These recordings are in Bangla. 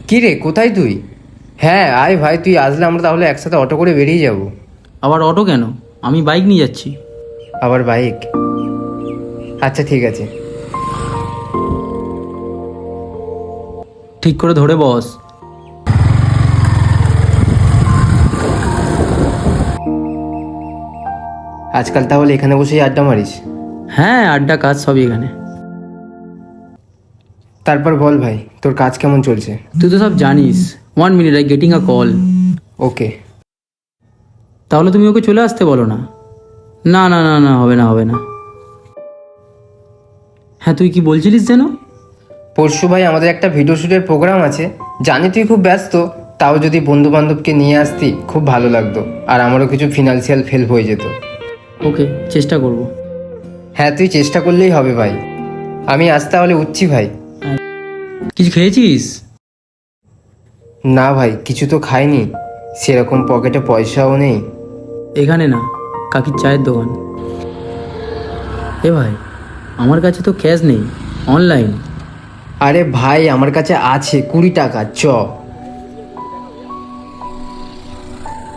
কি রে, কোথায় তুই? হ্যাঁ আয় ভাই, তুই আসলে আমরা তাহলে একসাথে অটো করে বেরিয়ে যাব। আবার অটো কেন? আমি বাইক নিয়ে যাচ্ছি। আবার বাইক? আচ্ছা ঠিক আছে। ঠিক করে ধরে বস। আজকাল তাহলে এখানে বসেই আড্ডা মারিস? হ্যাঁ, আড্ডা কাজ সবই এখানে। তারপর বল ভাই, তোর কাজ কেমন চলছে? তুই তো সব জানিস। 1 মিনিট, I getting a call. Okay. তাহলে তুমি ওকে চলে আসতে বলো না। না না না না, হবে না হবে না। হ্যাঁ, তুই কি বলছিলিস যেন? পরশু ভাই আমাদের একটা ভিডিও শ্যুটের প্রোগ্রাম আছে। জানি তুই খুব ব্যস্ত, তাও যদি বন্ধু বান্ধবকে নিয়ে আসতি খুব ভালো লাগতো, আর আমারও কিছু ফিনান্সিয়াল হেল্প হয়ে যেত। ওকে, চেষ্টা করব। হ্যাঁ তুই চেষ্টা করলেই হবে ভাই। আমি আজ তাহলে উঠছি ভাই। কিছু খেয়েছিস? না ভাই, কিছু তো খাইনি, সেরকম পকেটে পয়সাও নেই। এখানে না, কাকির চায়ের দোকান। এ ভাই, আমার কাছে তো ক্যাশ নেই, অনলাইন। আরে ভাই আমার কাছে আছে 20 টাকা, চ।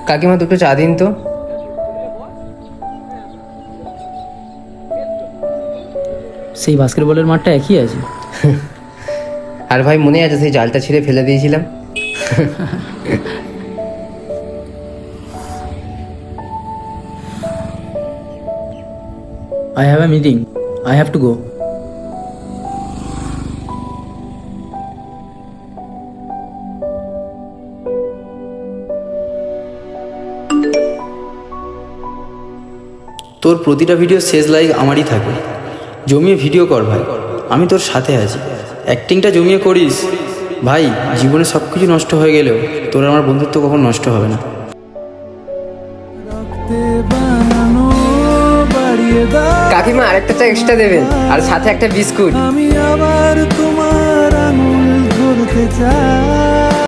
কাকিমা দুটো চা দিন তো। সেই বাস্কেটবলের মাঠটা একই আছে। আর ভাই মনে আছে সেই জালটা ছিঁড়ে ফেলে দিয়েছিলাম? I have a meeting. I have to go. তোর প্রতিটা ভিডিও শেষ লাইক আমারই থাকে। জমিয়ে ভিডিও কর ভাই, আমি তোর সাথে আছি। অ্যাক্টিংটা জমিয়ে করিস ভাই। জীবনে সব কিছু নষ্ট হয়ে গেলেও তোর আমার বন্ধুত্ব কখনো নষ্ট হবে না। কাকিমা আরেকটা চা এক্সট্রা দেবেন, আর সাথে একটা বিস্কুট। আমি আবার তোমার আঙুল ধরতে চাই।